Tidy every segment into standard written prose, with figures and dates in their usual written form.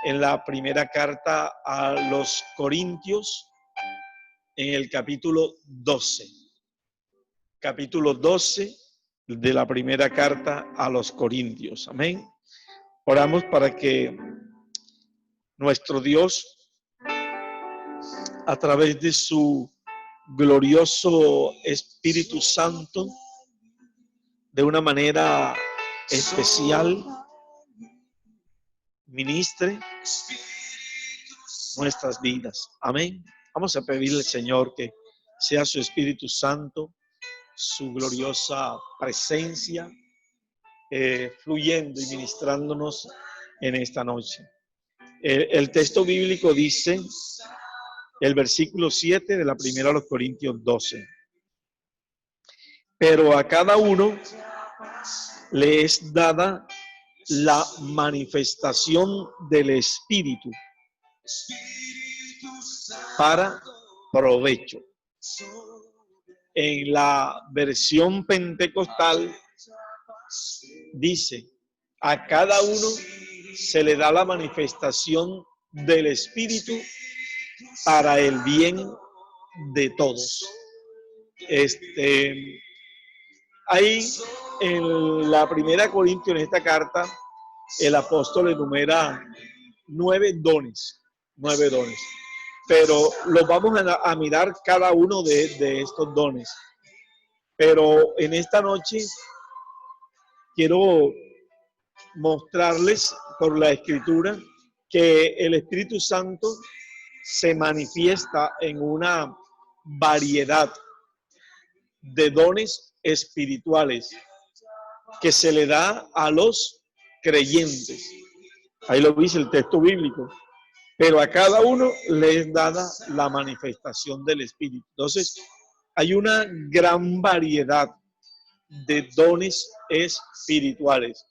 en la primera carta a los Corintios, en el capítulo 12. Capítulo 12 de la primera carta a los Corintios. Amén. Oramos para que nuestro Dios, a través de su glorioso Espíritu Santo, de una manera especial, ministre nuestras vidas. Amén. Vamos a pedirle al Señor que sea su Espíritu Santo, su gloriosa presencia, fluyendo y ministrándonos en esta noche. El texto bíblico dice, el versículo 7 de la primera a los Corintios 12. Pero a cada uno le es dada la manifestación del Espíritu para provecho. En la versión pentecostal dice, a cada uno se le da la manifestación del Espíritu para el bien de todos. Ahí en la primera Corintios, en esta carta, el apóstol enumera 9 dones, pero los vamos a mirar cada uno de estos dones. Pero en esta noche quiero mostrarles por la Escritura que el Espíritu Santo se manifiesta en una variedad de dones espirituales que se le da a los creyentes. Ahí lo dice el texto bíblico. Pero a cada uno le es dada la manifestación del Espíritu. Entonces, hay una gran variedad de dones espirituales.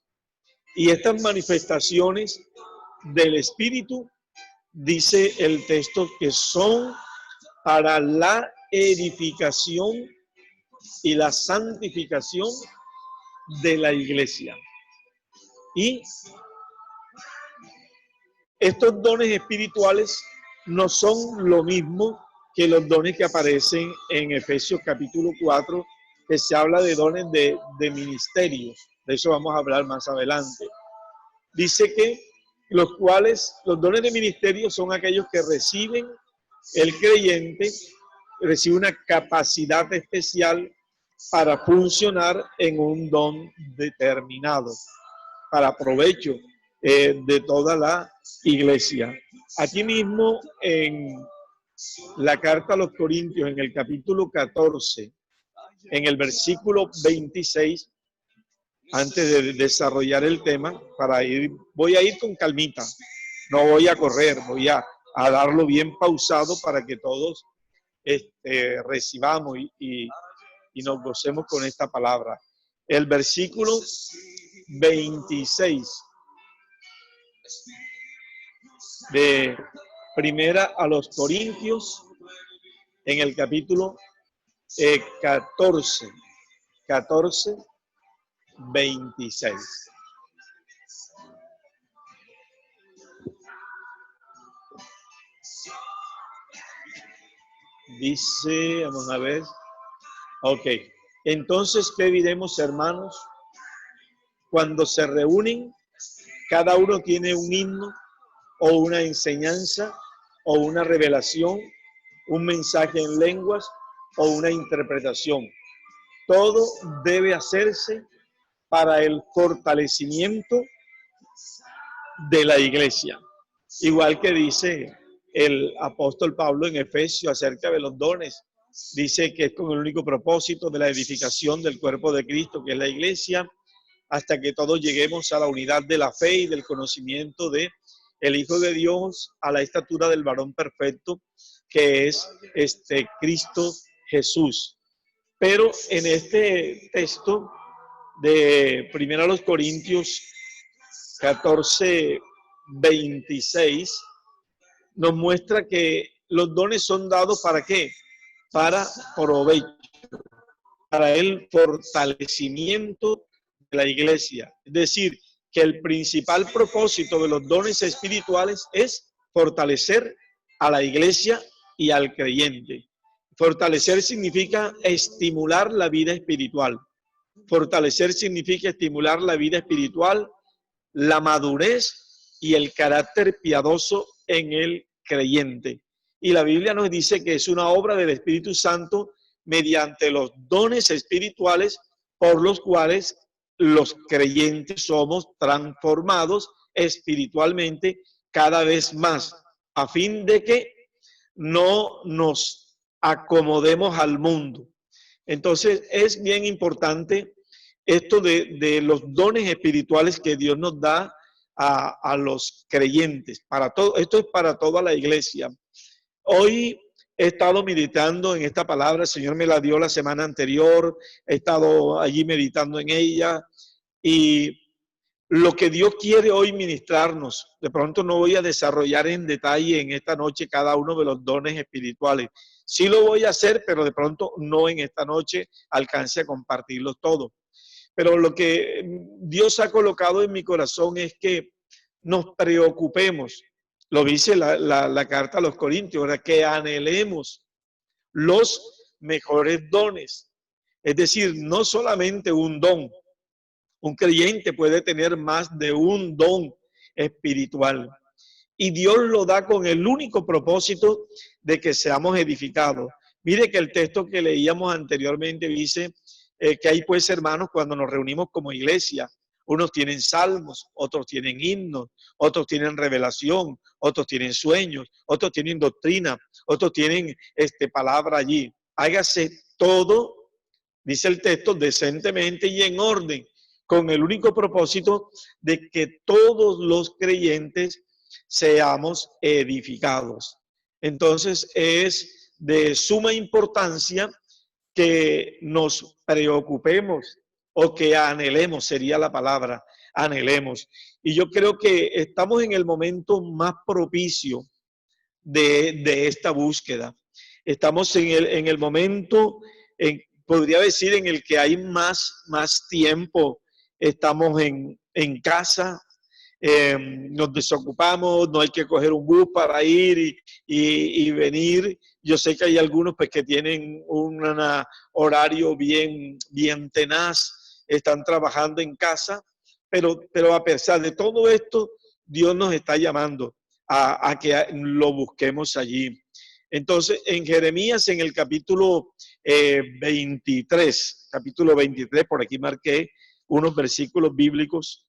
Y estas manifestaciones del Espíritu, dice el texto, que son para la edificación y la santificación de la iglesia. Y estos dones espirituales no son lo mismo que los dones que aparecen en Efesios capítulo 4, que se habla de dones de ministerios. De eso vamos a hablar más adelante. Dice que los dones de ministerio son aquellos que reciben el creyente, recibe una capacidad especial para funcionar en un don determinado, para provecho de toda la iglesia. Aquí mismo en la carta a los Corintios, en el capítulo 14, en el versículo 26, antes de desarrollar el tema, voy a ir con calmita, no voy a correr, voy a darlo bien pausado para que todos recibamos y nos gocemos con esta palabra. El versículo 26 de primera a los Corintios, en el capítulo 14, 26. Dice, vamos a ver. Ok. Entonces, ¿qué diremos, hermanos? Cuando se reúnen, cada uno tiene un himno o una enseñanza o una revelación, un mensaje en lenguas o una interpretación. Todo debe hacerse para el fortalecimiento de la iglesia. Igual que dice el apóstol Pablo en Efesios acerca de los dones. Dice que es con el único propósito de la edificación del cuerpo de Cristo, que es la iglesia, hasta que todos lleguemos a la unidad de la fe y del conocimiento de el Hijo de Dios, a la estatura del varón perfecto, que es Cristo Jesús. Pero en este texto de 1 Corintios 14, 26, nos muestra que los dones son dados ¿para qué? Para provecho, para el fortalecimiento de la iglesia. Es decir, que el principal propósito de los dones espirituales es fortalecer a la iglesia y al creyente. Fortalecer significa estimular la vida espiritual. Fortalecer significa estimular la vida espiritual, la madurez y el carácter piadoso en el creyente. Y la Biblia nos dice que es una obra del Espíritu Santo mediante los dones espirituales por los cuales los creyentes somos transformados espiritualmente cada vez más, a fin de que no nos acomodemos al mundo. Entonces es bien importante esto de los dones espirituales que Dios nos da a los creyentes. Para todo, esto es para toda la iglesia. Hoy he estado meditando en esta palabra, el Señor me la dio la semana anterior, he estado allí meditando en ella y lo que Dios quiere hoy ministrarnos, de pronto no voy a desarrollar en detalle en esta noche cada uno de los dones espirituales. Sí lo voy a hacer, pero de pronto no en esta noche alcance a compartirlos todos. Pero lo que Dios ha colocado en mi corazón es que nos preocupemos, lo dice la carta a los Corintios, ¿verdad? Que anhelemos los mejores dones. Es decir, no solamente un don. Un creyente puede tener más de un don espiritual. Y Dios lo da con el único propósito de que seamos edificados. Mire que el texto que leíamos anteriormente dice que hay pues hermanos cuando nos reunimos como iglesia, unos tienen salmos, otros tienen himnos, otros tienen revelación, otros tienen sueños, otros tienen doctrina, otros tienen palabra allí. Hágase todo, dice el texto, decentemente y en orden, con el único propósito de que todos los creyentes seamos edificados. Entonces es de suma importancia que nos preocupemos o que anhelemos, sería la palabra, anhelemos. Y yo creo que estamos en el momento más propicio de esta búsqueda. Estamos en el momento, podría decir, en el que hay más tiempo. Estamos en casa, nos desocupamos, no hay que coger un bus para ir y venir. Yo sé que hay algunos pues, que tienen un horario bien tenaz, están trabajando en casa, pero a pesar de todo esto, Dios nos está llamando a que lo busquemos allí. Entonces, en Jeremías, en el capítulo 23, por aquí marqué unos versículos bíblicos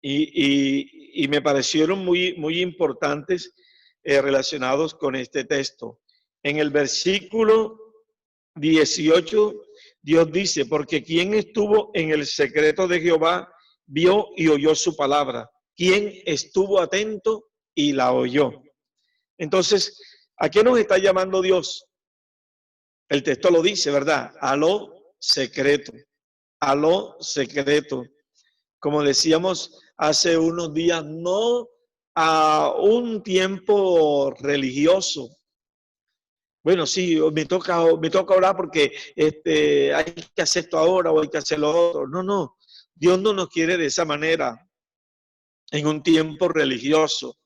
y me parecieron muy importantes relacionados con este texto. En el versículo 18, Dios dice, porque quien estuvo en el secreto de Jehová, vio y oyó su palabra. Quien estuvo atento y la oyó. Entonces, ¿a qué nos está llamando Dios? El texto lo dice, ¿verdad? A lo secreto. A lo secreto. Como decíamos hace unos días, no a un tiempo religioso. Bueno, sí, me toca orar porque hay que hacer esto ahora o hay que hacer lo otro. No, Dios no nos quiere de esa manera, en un tiempo religioso.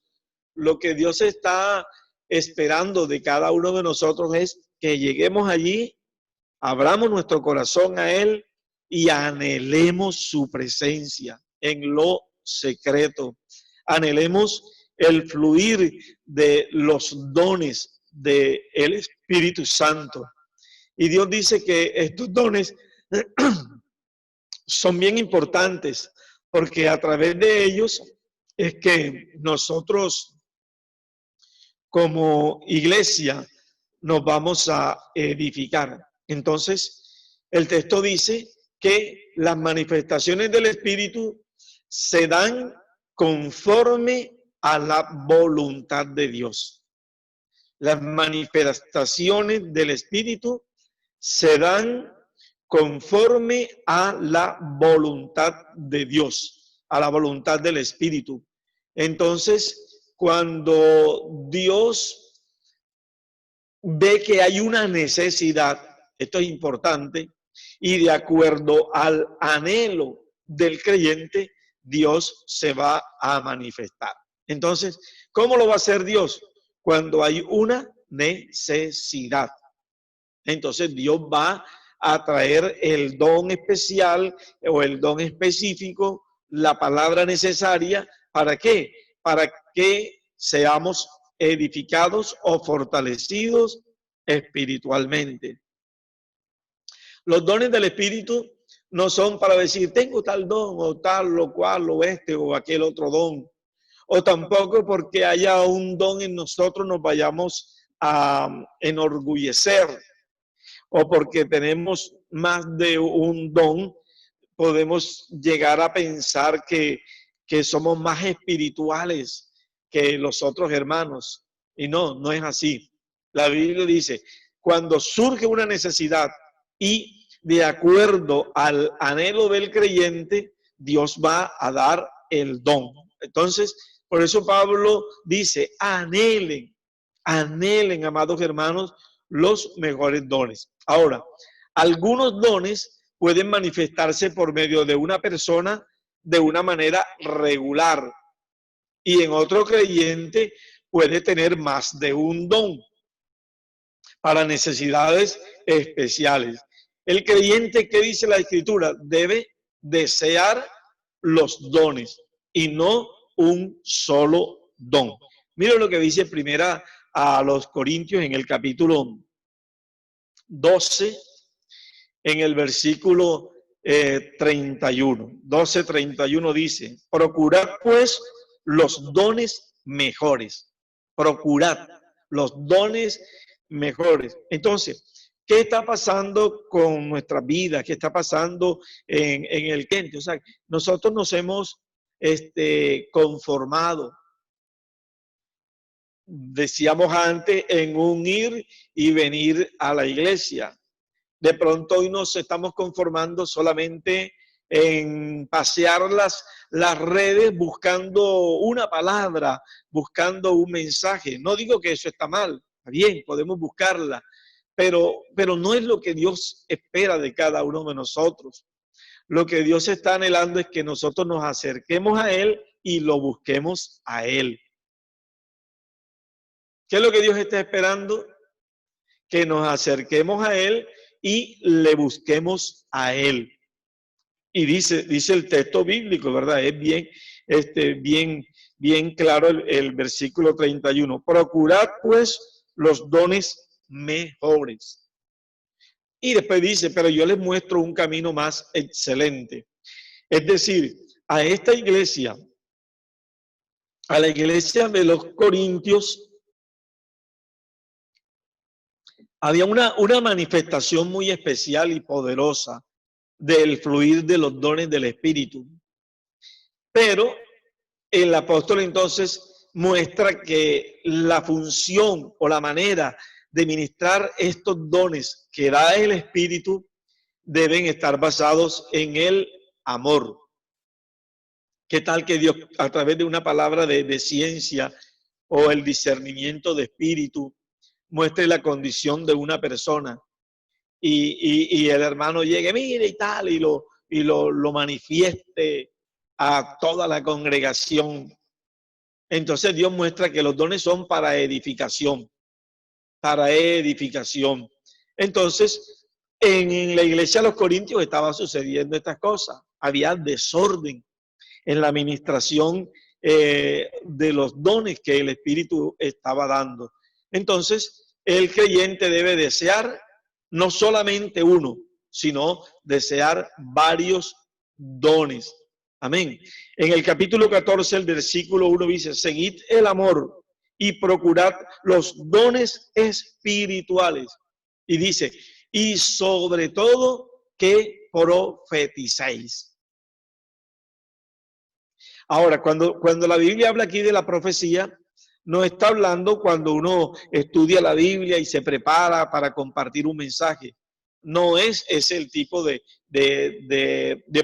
Lo que Dios está esperando de cada uno de nosotros es que lleguemos allí, abramos nuestro corazón a Él y anhelemos su presencia en lo secreto. Anhelemos el fluir de los dones del Espíritu Santo. Y Dios dice que estos dones son bien importantes porque a través de ellos es que nosotros como iglesia nos vamos a edificar. Entonces, el texto dice que las manifestaciones del Espíritu se dan conforme a la voluntad de Dios. Las manifestaciones del Espíritu se dan conforme a la voluntad de Dios, a la voluntad del Espíritu. Entonces, cuando Dios ve que hay una necesidad, esto es importante, y de acuerdo al anhelo del creyente, Dios se va a manifestar. Entonces, ¿cómo lo va a hacer Dios? Cuando hay una necesidad. Entonces Dios va a traer el don especial o el don específico, la palabra necesaria. ¿Para qué? Para que seamos edificados o fortalecidos espiritualmente. Los dones del Espíritu no son para decir, tengo tal don o tal o cual o este o aquel otro don. O tampoco porque haya un don en nosotros nos vayamos a enorgullecer, o porque tenemos más de un don, podemos llegar a pensar que somos más espirituales que los otros hermanos. Y no, no es así. La Biblia dice, cuando surge una necesidad y de acuerdo al anhelo del creyente, Dios va a dar el don. Entonces, por eso Pablo dice, anhelen, anhelen, amados hermanos, los mejores dones. Ahora, algunos dones pueden manifestarse por medio de una persona de una manera regular y en otro creyente puede tener más de un don para necesidades especiales. El creyente, ¿qué dice la Escritura? Debe desear los dones y no un solo don. Mira lo que dice primera a los Corintios en el capítulo 12, en el versículo 31. 12:31 dice, procurad pues los dones mejores. Procurad los dones mejores. Entonces, ¿qué está pasando con nuestra vida? ¿Qué está pasando en el creyente? O sea, nosotros nos hemos conformado, decíamos antes, en un ir y venir a la iglesia. De pronto hoy nos estamos conformando solamente en pasear las redes buscando una palabra, buscando un mensaje. No digo que eso está mal, está bien, podemos buscarla, pero no es lo que Dios espera de cada uno de nosotros. Lo que Dios está anhelando es que nosotros nos acerquemos a Él y lo busquemos a Él. ¿Qué es lo que Dios está esperando? Que nos acerquemos a Él y le busquemos a Él. Y dice el texto bíblico, ¿verdad? Es bien claro el versículo 31. Procurad pues los dones mejores. Y después dice, pero yo les muestro un camino más excelente. Es decir, a esta iglesia, a la iglesia de los Corintios, había una manifestación muy especial y poderosa del fluir de los dones del Espíritu. Pero el apóstol entonces muestra que la función o la manera de ministrar estos dones que da el Espíritu deben estar basados en el amor. ¿Qué tal que Dios, a través de una palabra de ciencia o el discernimiento de espíritu, muestre la condición de una persona y el hermano llegue, mire y tal, y lo manifieste a toda la congregación? Entonces Dios muestra que los dones son para edificación, para edificación. Entonces, en la iglesia de los Corintios estaba sucediendo estas cosas. Había desorden en la administración de los dones que el Espíritu estaba dando. Entonces, el creyente debe desear no solamente uno, sino desear varios dones. Amén. En el capítulo 14, el versículo 1 dice, seguid el amor y procurad los dones espirituales. Y dice, y sobre todo que profeticéis. Ahora, cuando la Biblia habla aquí de la profecía, no está hablando cuando uno estudia la Biblia y se prepara para compartir un mensaje. No es ese el tipo de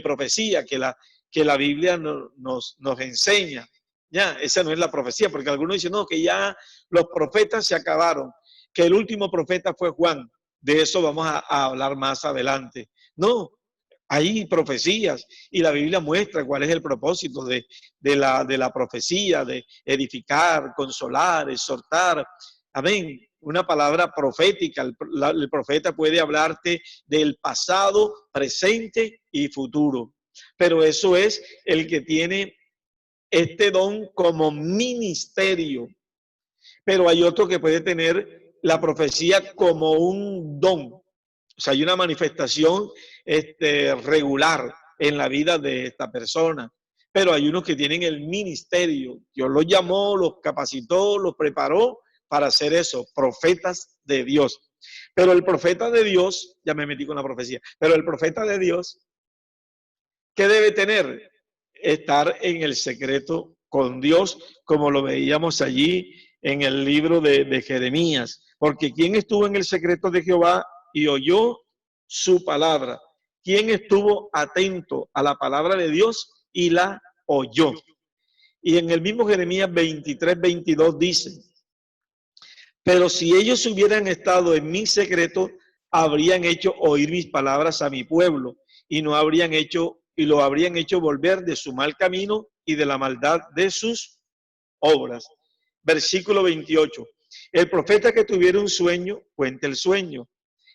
profecía que la Biblia nos enseña. Ya, esa no es la profecía, porque algunos dicen, no, que ya los profetas se acabaron, que el último profeta fue Juan. De eso vamos a hablar más adelante. No, Hay profecías y la Biblia muestra cuál es el propósito de la profecía, de edificar, consolar, exhortar. Amén. Una palabra profética. El profeta puede hablarte del pasado, presente y futuro. Pero eso es el que tiene este don como ministerio. Pero hay otro que puede tener la profecía como un don. O sea, hay una manifestación regular en la vida de esta persona. Pero hay unos que tienen el ministerio. Dios los llamó, los capacitó, los preparó para hacer eso, profetas de Dios. Pero el profeta de Dios, ya me metí con la profecía, pero el profeta de Dios, ¿qué debe tener? Estar en el secreto con Dios, como lo veíamos allí en el libro de Jeremías. Porque ¿quién estuvo en el secreto de Jehová y oyó su palabra? ¿Quién estuvo atento a la palabra de Dios y la oyó? Y en el mismo Jeremías 23:22 dice: pero si ellos hubieran estado en mi secreto, habrían hecho oír mis palabras a mi pueblo y lo habrían hecho volver de su mal camino y de la maldad de sus obras. Versículo 28. El profeta que tuviera un sueño, cuente el sueño.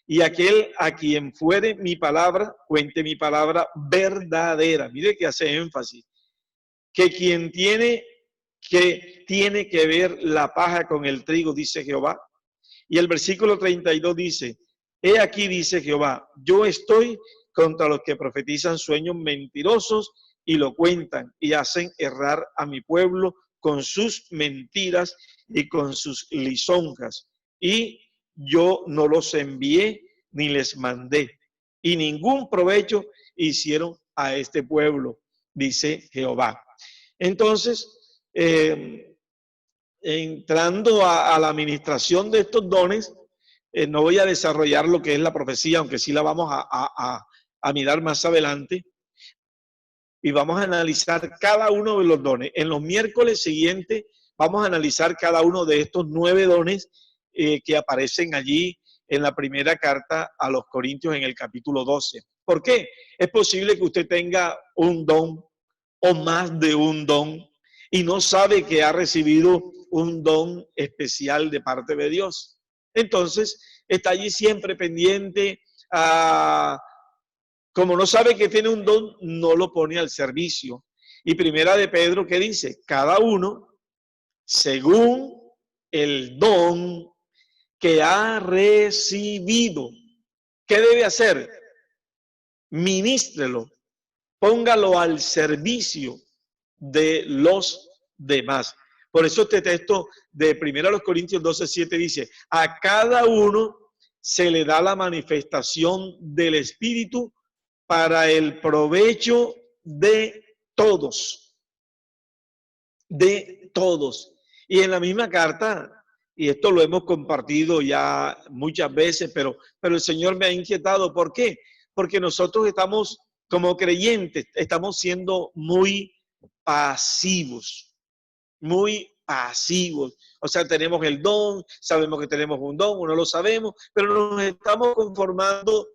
Y aquel a quien fuere mi palabra, cuente mi palabra verdadera. Mire que hace énfasis. Que quien tiene que ver la paja con el trigo, dice Jehová. Y el versículo 32 dice: he aquí, dice Jehová, yo estoy contra los que profetizan sueños mentirosos y lo cuentan y hacen errar a mi pueblo con sus mentiras y con sus lisonjas. Y yo no los envié ni les mandé, y ningún provecho hicieron a este pueblo, dice Jehová. Entonces, entrando a la administración de estos dones, no voy a desarrollar lo que es la profecía, aunque sí la vamos a mirar más adelante, y vamos a analizar cada uno de los dones. En los miércoles siguientes vamos a analizar cada uno de estos 9 dones que aparecen allí en la primera carta a los Corintios en el capítulo 12. ¿Por qué? Es posible que usted tenga un don o más de un don y no sabe que ha recibido un don especial de parte de Dios. Entonces, está allí siempre pendiente como no sabe que tiene un don, no lo pone al servicio. Y primera de Pedro, ¿qué dice? Cada uno, según el don que ha recibido, ¿qué debe hacer? Ministrelo, póngalo al servicio de los demás. Por eso este texto de 1 Corintios 12:7 dice: a cada uno se le da la manifestación del Espíritu para el provecho de todos. De todos. Y en la misma carta, y esto lo hemos compartido ya muchas veces, pero el Señor me ha inquietado. ¿Por qué? Porque nosotros estamos, como creyentes, estamos siendo muy pasivos, muy pasivos. O sea, tenemos el don, sabemos que tenemos un don, no lo sabemos, pero nos estamos conformando.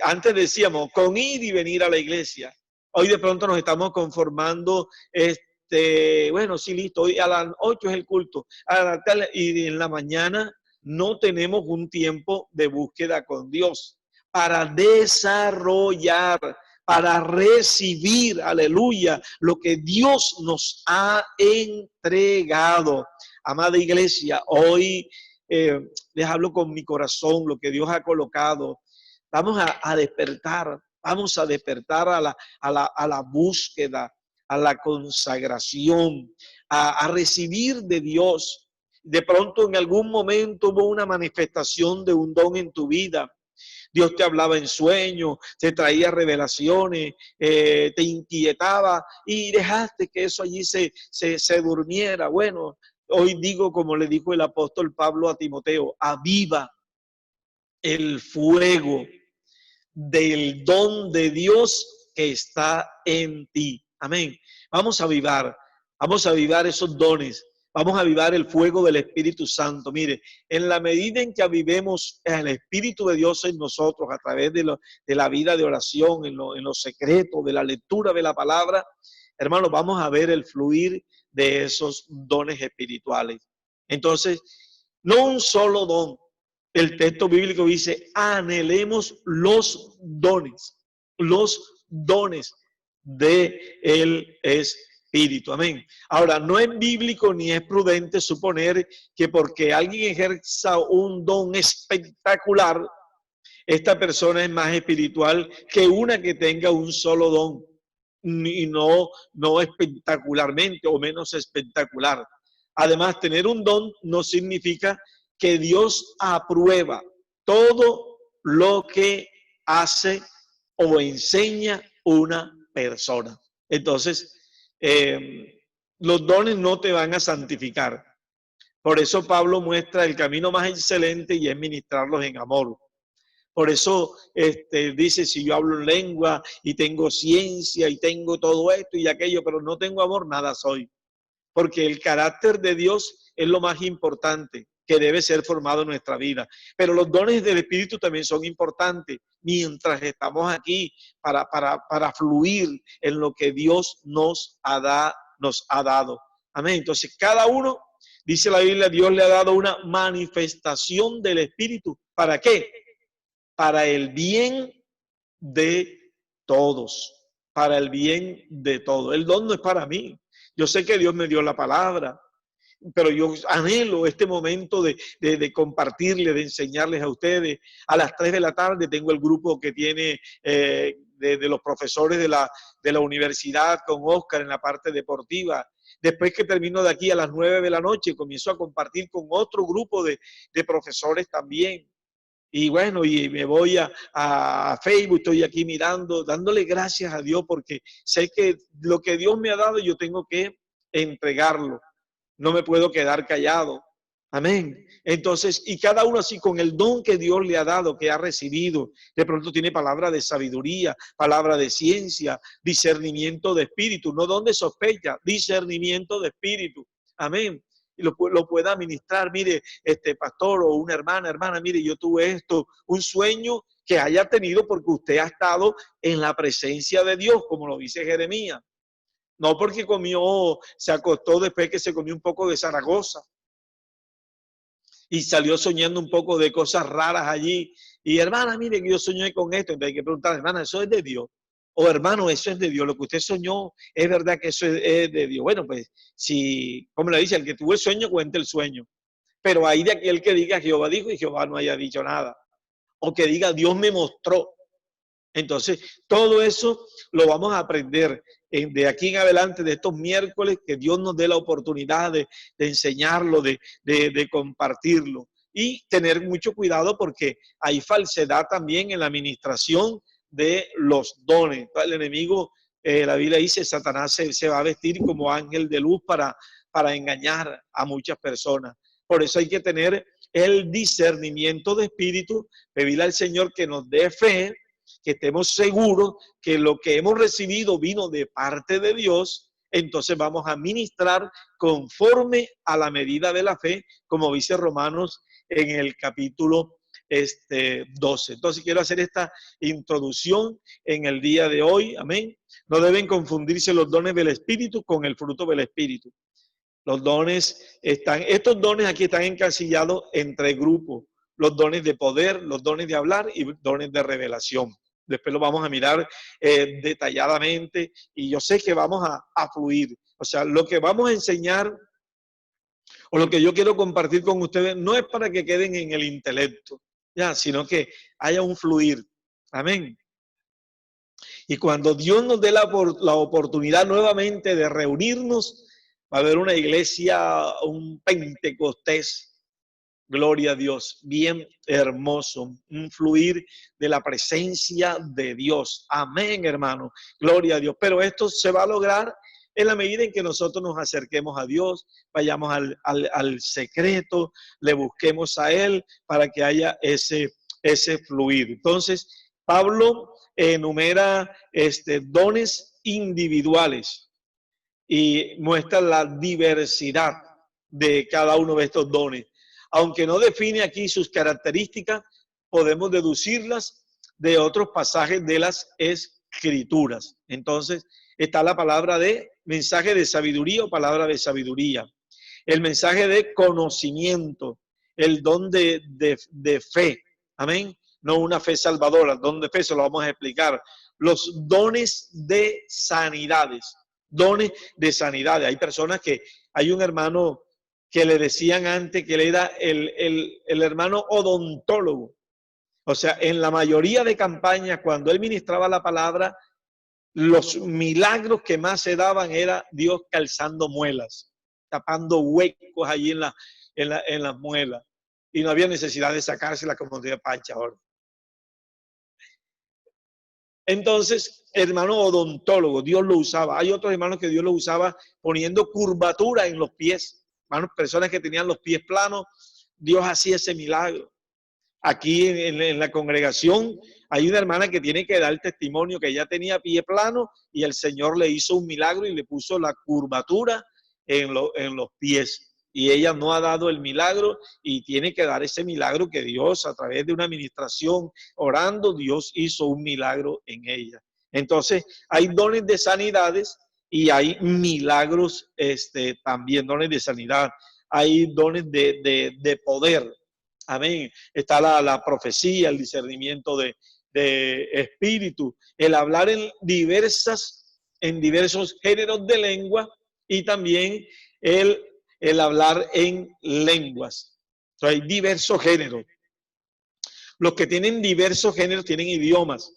Antes decíamos con ir y venir a la iglesia. Hoy de pronto nos estamos conformando, bueno, sí, listo, hoy a las 8 es el culto, y en la mañana no tenemos un tiempo de búsqueda con Dios para desarrollar, para recibir, aleluya, lo que Dios nos ha entregado. Amada iglesia, hoy les hablo con mi corazón, lo que Dios ha colocado. Vamos a despertar, vamos a despertar a la búsqueda, a la consagración, a recibir de Dios. De pronto en algún momento hubo una manifestación de un don en tu vida. Dios te hablaba en sueños, te traía revelaciones, te inquietaba y dejaste que eso allí se durmiera. Bueno, hoy digo como le dijo el apóstol Pablo a Timoteo: aviva el fuego del don de Dios que está en ti. Amén. Vamos a avivar esos dones. Vamos a avivar el fuego del Espíritu Santo. Mire, en la medida en que avivemos el Espíritu de Dios en nosotros a través de la vida de oración, en lo secreto, de la lectura de la palabra, hermanos, vamos a ver el fluir de esos dones espirituales. Entonces, no un solo don. El texto bíblico dice, anhelemos los dones de el Espíritu. Amén. Ahora, no es bíblico ni es prudente suponer que porque alguien ejerza un don espectacular, esta persona es más espiritual que una que tenga un solo don y no espectacularmente o menos espectacular. Además, tener un don no significa que Dios aprueba todo lo que hace o enseña una persona. Entonces, los dones no te van a santificar. Por eso Pablo muestra el camino más excelente y es ministrarlos en amor. Por eso dice, si yo hablo en lengua y tengo ciencia y tengo todo esto y aquello, pero no tengo amor, nada soy. Porque el carácter de Dios es lo más importante que debe ser formado en nuestra vida. Pero los dones del Espíritu también son importantes mientras estamos aquí para fluir en lo que Dios nos ha dado. Amén. Entonces, cada uno, dice la Biblia, Dios le ha dado una manifestación del Espíritu. ¿Para qué? Para el bien de todos. Para el bien de todos. El don no es para mí. Yo sé que Dios me dio la palabra, pero yo anhelo este momento de compartirles, de enseñarles a ustedes. A las 3 de la tarde tengo el grupo que tiene de los profesores de la universidad con Oscar en la parte deportiva. Después que termino de aquí a las 9 de la noche, comienzo a compartir con otro grupo de profesores también. Y bueno, y me voy a Facebook, estoy aquí mirando, dándole gracias a Dios porque sé que lo que Dios me ha dado yo tengo que entregarlo. No me puedo quedar callado. Amén. Entonces, y cada uno así con el don que Dios le ha dado, que ha recibido, de pronto tiene palabra de sabiduría, palabra de ciencia, discernimiento de espíritu, no don de sospecha, discernimiento de espíritu. Amén. Y lo pueda administrar, mire, pastor o una hermana, mire, yo tuve esto, un sueño que haya tenido porque usted ha estado en la presencia de Dios, como lo dice Jeremías. No porque se acostó después que se comió un poco de Zaragoza y salió soñando un poco de cosas raras allí. Y hermana, mire que yo soñé con esto. Entonces hay que preguntar, hermana, ¿eso es de Dios? O hermano, eso es de Dios. Lo que usted soñó, ¿es verdad que eso es de Dios? Bueno, pues, si, como le dice, el que tuvo el sueño, cuente el sueño. Pero ahí de aquel que diga Jehová dijo y Jehová no haya dicho nada. O que diga Dios me mostró. Entonces, todo eso lo vamos a aprender de aquí en adelante, de estos miércoles, que Dios nos dé la oportunidad de enseñarlo, de compartirlo. Y tener mucho cuidado porque hay falsedad también en la administración de los dones. El enemigo, la Biblia dice, Satanás se va a vestir como ángel de luz para engañar a muchas personas. Por eso hay que tener el discernimiento de espíritu, pedirle al Señor que nos dé fe, que estemos seguros que lo que hemos recibido vino de parte de Dios. Entonces vamos a ministrar conforme a la medida de la fe, como dice Romanos en el capítulo 12. Entonces quiero hacer esta introducción en el día de hoy. Amén. No deben confundirse los dones del Espíritu con el fruto del Espíritu. Estos dones aquí están encasillados entre grupos. Los dones de poder, los dones de hablar y dones de revelación. Después lo vamos a mirar detalladamente y yo sé que vamos a fluir. O sea, lo que vamos a enseñar o lo que yo quiero compartir con ustedes no es para que queden en el intelecto, ya, sino que haya un fluir. Amén. Y cuando Dios nos dé la oportunidad nuevamente de reunirnos, va a haber una iglesia, un Pentecostés, gloria a Dios, bien hermoso, un fluir de la presencia de Dios. Amén, hermano, gloria a Dios. Pero esto se va a lograr en la medida en que nosotros nos acerquemos a Dios, vayamos al secreto, le busquemos a Él para que haya ese fluir. Entonces, Pablo enumera dones individuales y muestra la diversidad de cada uno de estos dones. Aunque no define aquí sus características, podemos deducirlas de otros pasajes de las Escrituras. Entonces, está la palabra de mensaje de sabiduría o palabra de sabiduría. El mensaje de conocimiento, el don de fe. Amén. No una fe salvadora, don de fe, se lo vamos a explicar. Los dones de sanidades. Dones de sanidades. Hay personas que, hay un hermano que le decían antes que él era el hermano odontólogo. O sea, en la mayoría de campañas, cuando él ministraba la palabra, los milagros que más se daban era Dios calzando muelas, tapando huecos allí en las muelas. Y no había necesidad de sacárselas como de Pacha ahora. Entonces, hermano odontólogo, Dios lo usaba. Hay otros hermanos que Dios lo usaba poniendo curvatura en los pies. Hermanos, personas que tenían los pies planos, Dios hacía ese milagro. Aquí en la congregación hay una hermana que tiene que dar testimonio que ella tenía pie plano y el Señor le hizo un milagro y le puso la curvatura en los pies. Y ella no ha dado el milagro y tiene que dar ese milagro que Dios, a través de una administración, orando, Dios hizo un milagro en ella. Entonces, hay dones de sanidades y hay milagros, también dones de sanidad. Hay dones de poder. Amén. Está la profecía, el discernimiento de espíritu, el hablar en diversos géneros de lengua y también el hablar en lenguas. Entonces, hay diversos géneros. Los que tienen diversos géneros tienen idiomas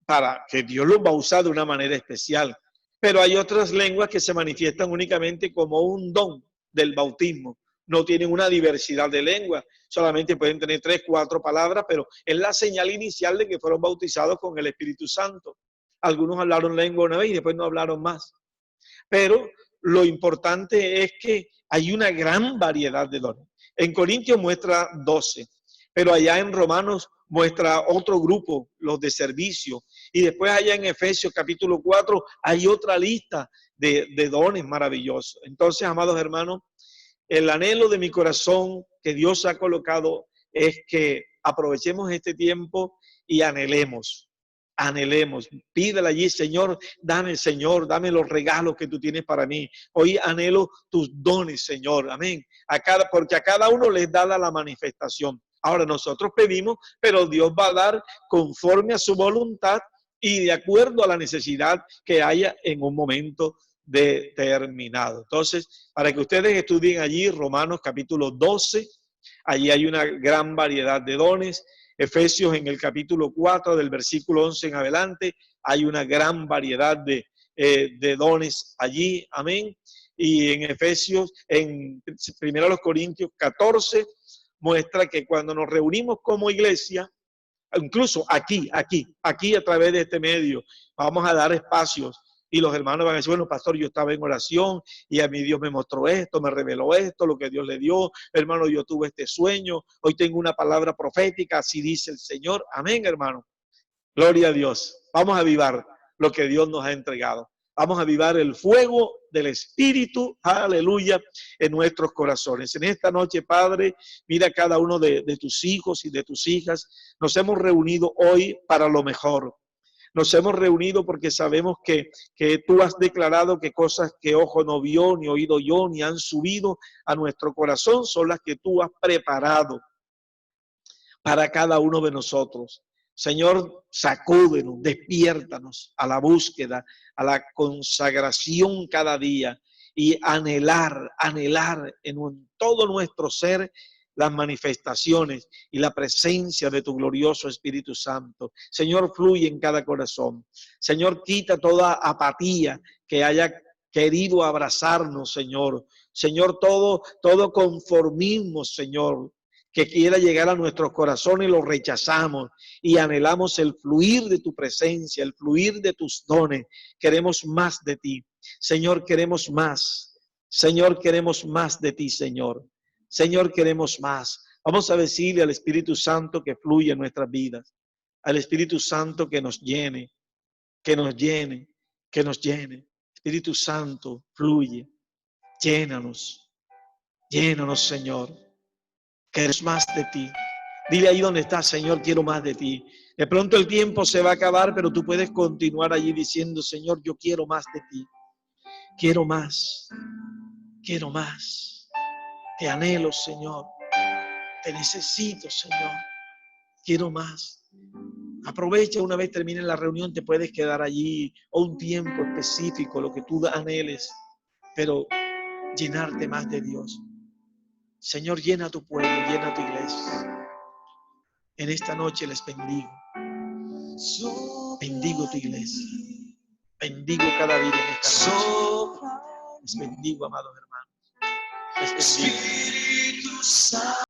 para que Dios los va a usar de una manera especial. Pero hay otras lenguas que se manifiestan únicamente como un don del bautismo. No tienen una diversidad de lenguas, solamente pueden tener 3, 4 palabras, pero es la señal inicial de que fueron bautizados con el Espíritu Santo. Algunos hablaron lengua una vez y después no hablaron más. Pero lo importante es que hay una gran variedad de dones. En Corintios muestra 12, pero allá en Romanos muestra otro grupo, los de servicio. Y después allá en Efesios capítulo 4 hay otra lista de dones maravillosos. Entonces, amados hermanos, el anhelo de mi corazón que Dios ha colocado es que aprovechemos este tiempo y anhelemos. Pídele allí, Señor, dame los regalos que tú tienes para mí. Hoy anhelo tus dones, Señor, amén. Porque a cada uno les da la manifestación. Ahora nosotros pedimos, pero Dios va a dar conforme a su voluntad y de acuerdo a la necesidad que haya en un momento determinado. Entonces, para que ustedes estudien allí Romanos capítulo 12, allí hay una gran variedad de dones. Efesios en el capítulo 4 del versículo 11 en adelante hay una gran variedad de dones allí, amén. Y en Efesios, en 1 Corintios 14, muestra que cuando nos reunimos como iglesia, incluso aquí a través de este medio, vamos a dar espacios y los hermanos van a decir, bueno, pastor, yo estaba en oración y a mí Dios me mostró esto, me reveló esto, lo que Dios le dio. Hermano, yo tuve este sueño, hoy tengo una palabra profética, así dice el Señor. Amén, hermano. Gloria a Dios. Vamos a avivar lo que Dios nos ha entregado. Vamos a avivar el fuego del Espíritu, aleluya, en nuestros corazones. En esta noche, Padre, mira cada uno de tus hijos y de tus hijas. Nos hemos reunido hoy para lo mejor. Nos hemos reunido porque sabemos que tú has declarado que cosas que ojo no vio, ni oído yo, ni han subido a nuestro corazón, son las que tú has preparado para cada uno de nosotros. Señor, sacúdenos, despiértanos a la búsqueda, a la consagración cada día y anhelar en todo nuestro ser las manifestaciones y la presencia de tu glorioso Espíritu Santo. Señor, fluye en cada corazón. Señor, quita toda apatía que haya querido abrazarnos, Señor. Señor, todo conformismo, Señor, que quiera llegar a nuestros corazones, lo rechazamos y anhelamos el fluir de tu presencia, el fluir de tus dones. Queremos más de ti. Señor, queremos más. Señor, queremos más de ti, Señor. Señor, queremos más. Vamos a decirle al Espíritu Santo que fluya en nuestras vidas. Al Espíritu Santo que nos llene, que nos llene, que nos llene. Espíritu Santo, fluye. Llénanos, llénanos, Señor. Queremos más de ti. Dile ahí donde estás, Señor, quiero más de ti. De pronto el tiempo se va a acabar, pero tú puedes continuar allí diciendo, Señor, yo quiero más de ti. Quiero más, quiero más. Te anhelo, Señor. Te necesito, Señor. Quiero más. Aprovecha, una vez termine la reunión, te puedes quedar allí o un tiempo específico, lo que tú anheles, pero llenarte más de Dios. Señor, llena tu pueblo, llena tu iglesia. En esta noche les bendigo. Bendigo tu iglesia. Bendigo cada vida en esta noche. Les bendigo, amados hermanos. Les bendigo.